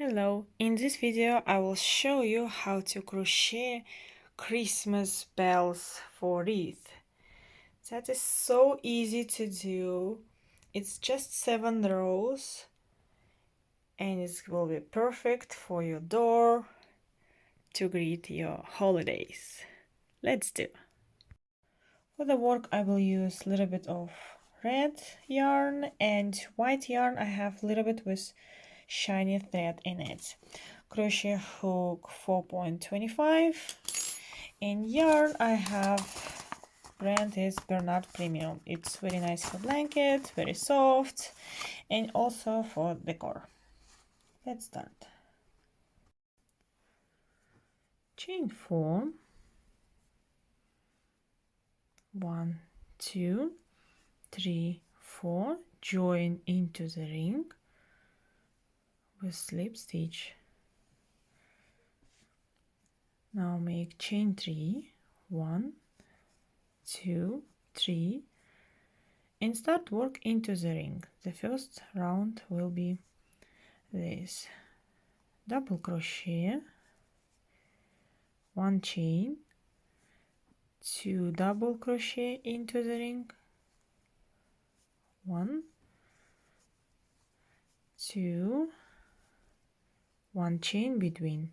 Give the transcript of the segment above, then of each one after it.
Hello, in this video I will show you how to crochet Christmas bells for wreath. That is so easy to do. It's just 7 rows and it will be perfect for your door to greet your holidays. Let's do. For the work I will use a little bit of red yarn and white yarn. I have a little bit with shiny thread in it. Crochet hook 4.25 and yarn I have brand is Bernat Premium. It's very nice for blanket, very soft, and also for decor. Let's start. Chain 4, 1, 2, 3, 4, join into the ring with slip stitch. Now make chain 3, 1, 2, 3, and start work into the ring. The first round will be this: double crochet, 1 chain, 2 double crochet into the ring, 1, 2, 1 chain between,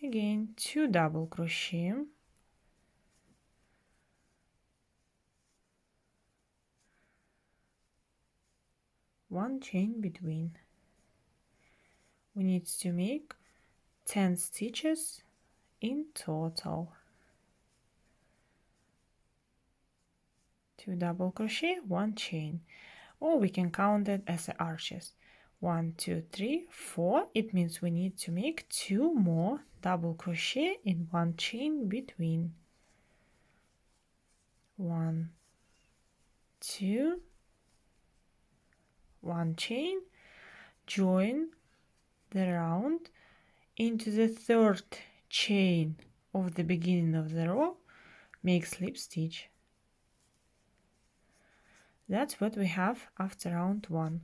again 2 double crochet, 1 chain between. We need to make 10 stitches in total. 2 double crochet, 1 chain, or we can count it as arches. 1, 2, 3, 4. It means we need to make 2 more double crochet in 1 chain between. 1, 2, 1 chain, join the round into the third chain of the beginning of the row, make slip stitch. That's what we have after round 1.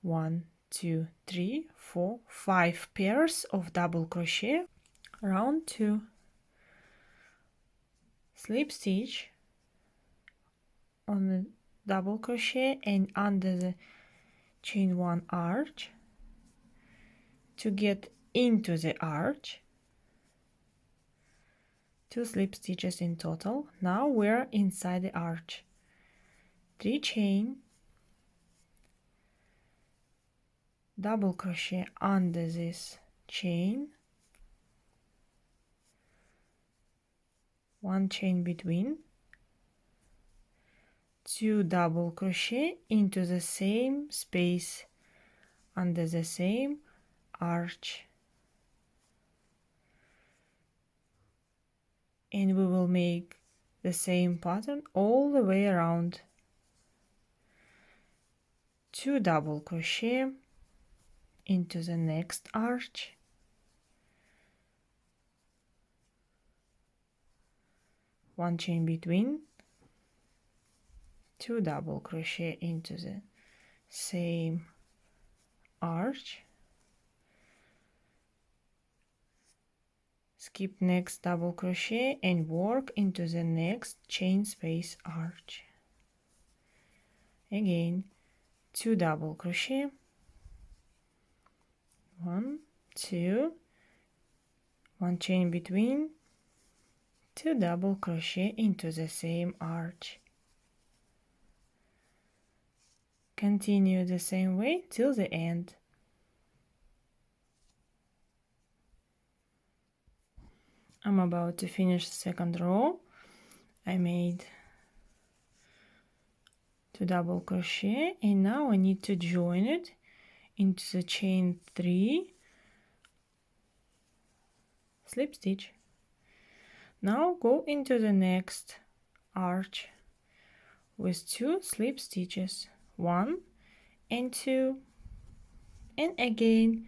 1, 2, 3, 4, 5 pairs of double crochet. Round 2, slip stitch on the double crochet and under the chain 1 arch to get into the arch. 2 slip stitches in total. Now we're inside the arch. 3 chain, double crochet under this chain, 1 chain between, 2 double crochet into the same space under the same arch, and we will make the same pattern all the way around. 2 double crochet into the next arch, 1 chain between, 2 double crochet into the same arch, skip next double crochet and work into the next chain space arch. Again 2 double crochet, 1, 2, 1 chain between, 2 double crochet into the same arch. Continue the same way till the end. I'm about to finish the second row. I made 2 double crochet and now I need to join it into the chain 3, slip stitch. Now go into the next arch with 2 slip stitches, 1 and 2, and again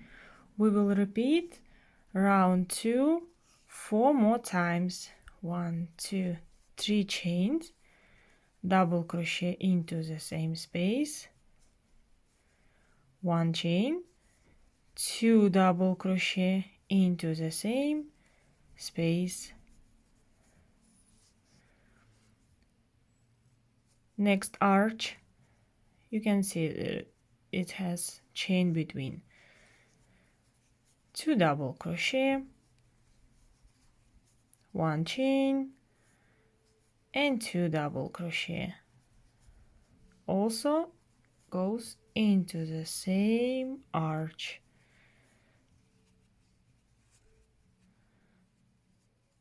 we will repeat round 2 4 more times. 1, 2, 3 chains, double crochet into the same space, 1 chain, 2 double crochet into the same space. Next arch, you can see that it has chain between. 2 double crochet, 1 chain, and 2 double crochet. Also goes into the same arch.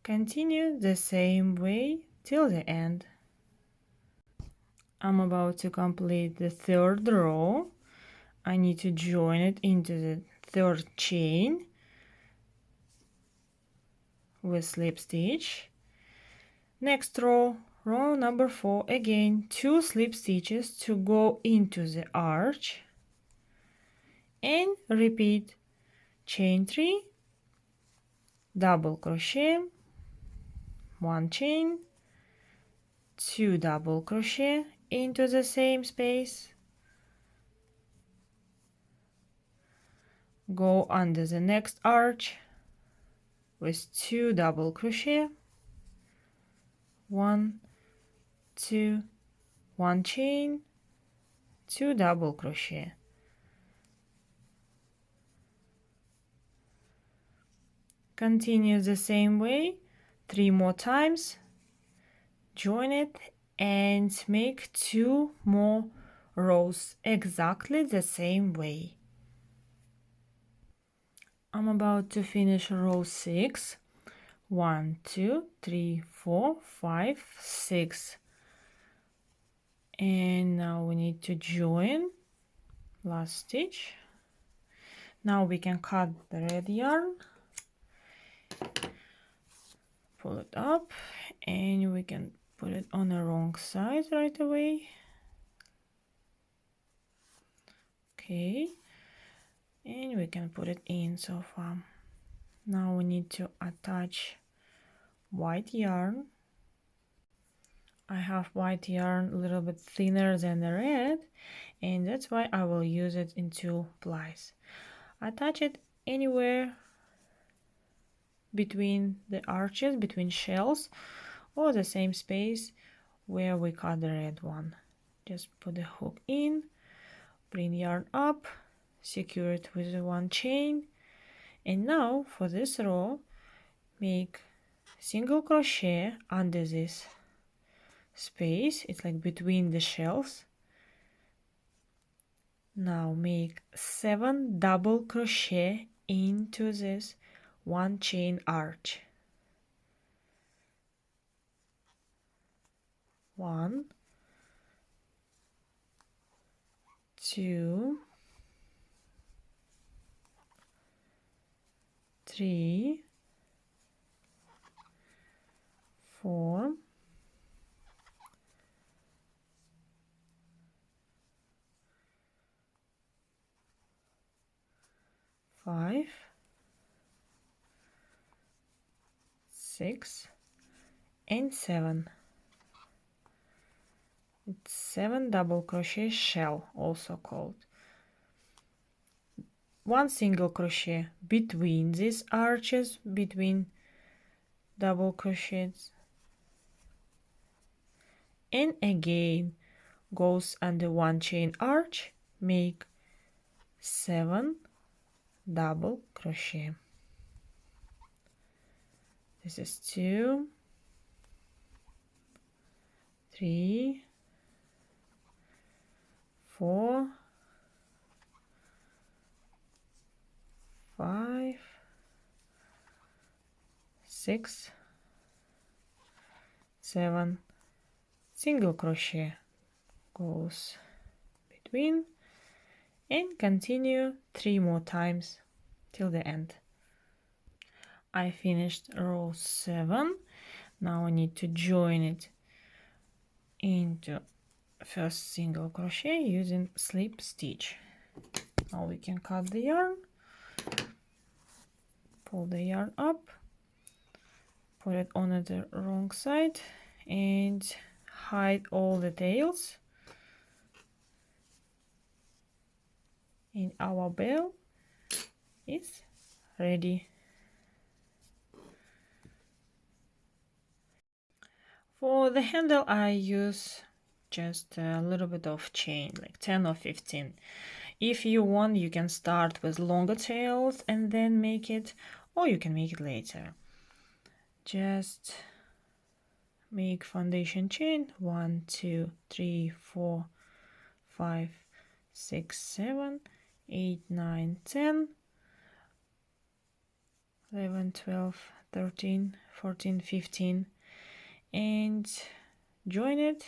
Continue the same way till the end. I'm about to complete the third row. I need to join it into the third chain with slip stitch. Next row, row number 4, again 2 slip stitches to go into the arch, and repeat chain 3, double crochet, 1 chain, 2 double crochet into the same space, go under the next arch with 2 double crochet, 1, 2, 1 chain, 2 double crochet. Continue the same way 3 more times, join it and make 2 more rows exactly the same way. I'm about to finish row 6. 1, 2, 3, 4, 5, 6. And now we need to join last stitch. Now we can cut the red yarn, pull it up, and we can put it on the wrong side right away. Okay, and we can put it in so far. Now we need to attach white yarn. I have white yarn a little bit thinner than the red, and that's why I will use it in 2 plies. Attach it anywhere between the arches, between shells, or the same space where we cut the red one. Just put the hook in, bring yarn up, secure it with 1 chain, and now for this row make single crochet under this space. It's like between the shells. Now make 7 double crochet into this 1 chain arch. 1, 2, 3, 4, 5, 6, and 7. It's 7 double crochet shell, also called. 1 single crochet between these arches, between double crochets, and again goes under 1 chain arch, make 7 double crochet. This is 2, 3, 4, 5, 6, 7, single crochet goes between, and continue 3 more times till the end. I finished row 7. Now I need to join it into first single crochet using slip stitch. Now we can cut the yarn, pull the yarn up, put it on the wrong side, and hide all the tails in our bell. is ready. For the handle I use just a little bit of chain, like 10 or 15. If you want, you can start with longer tails and then make it, or you can make it later. Just make foundation chain 1, 2, 3, 4, 5, 6, 7, 8, 9, 10, 11, 12, 13, 14, 15, and join it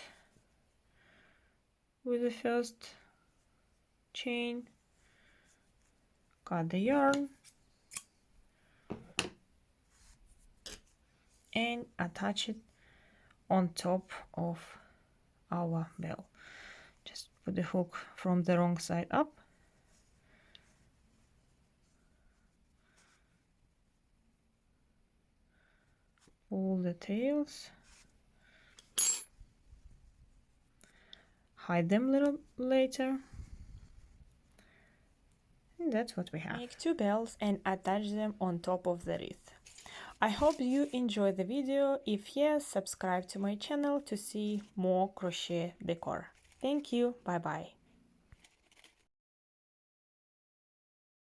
with the first chain, cut the yarn, and attach it on top of our bell. Just put the hook from the wrong side up, pull the tails, hide them a little later, and that's what we have. Make 2 bells and attach them on top of the wreath. I hope you enjoyed the video. If yes, subscribe to my channel to see more crochet decor. Thank you. Bye bye.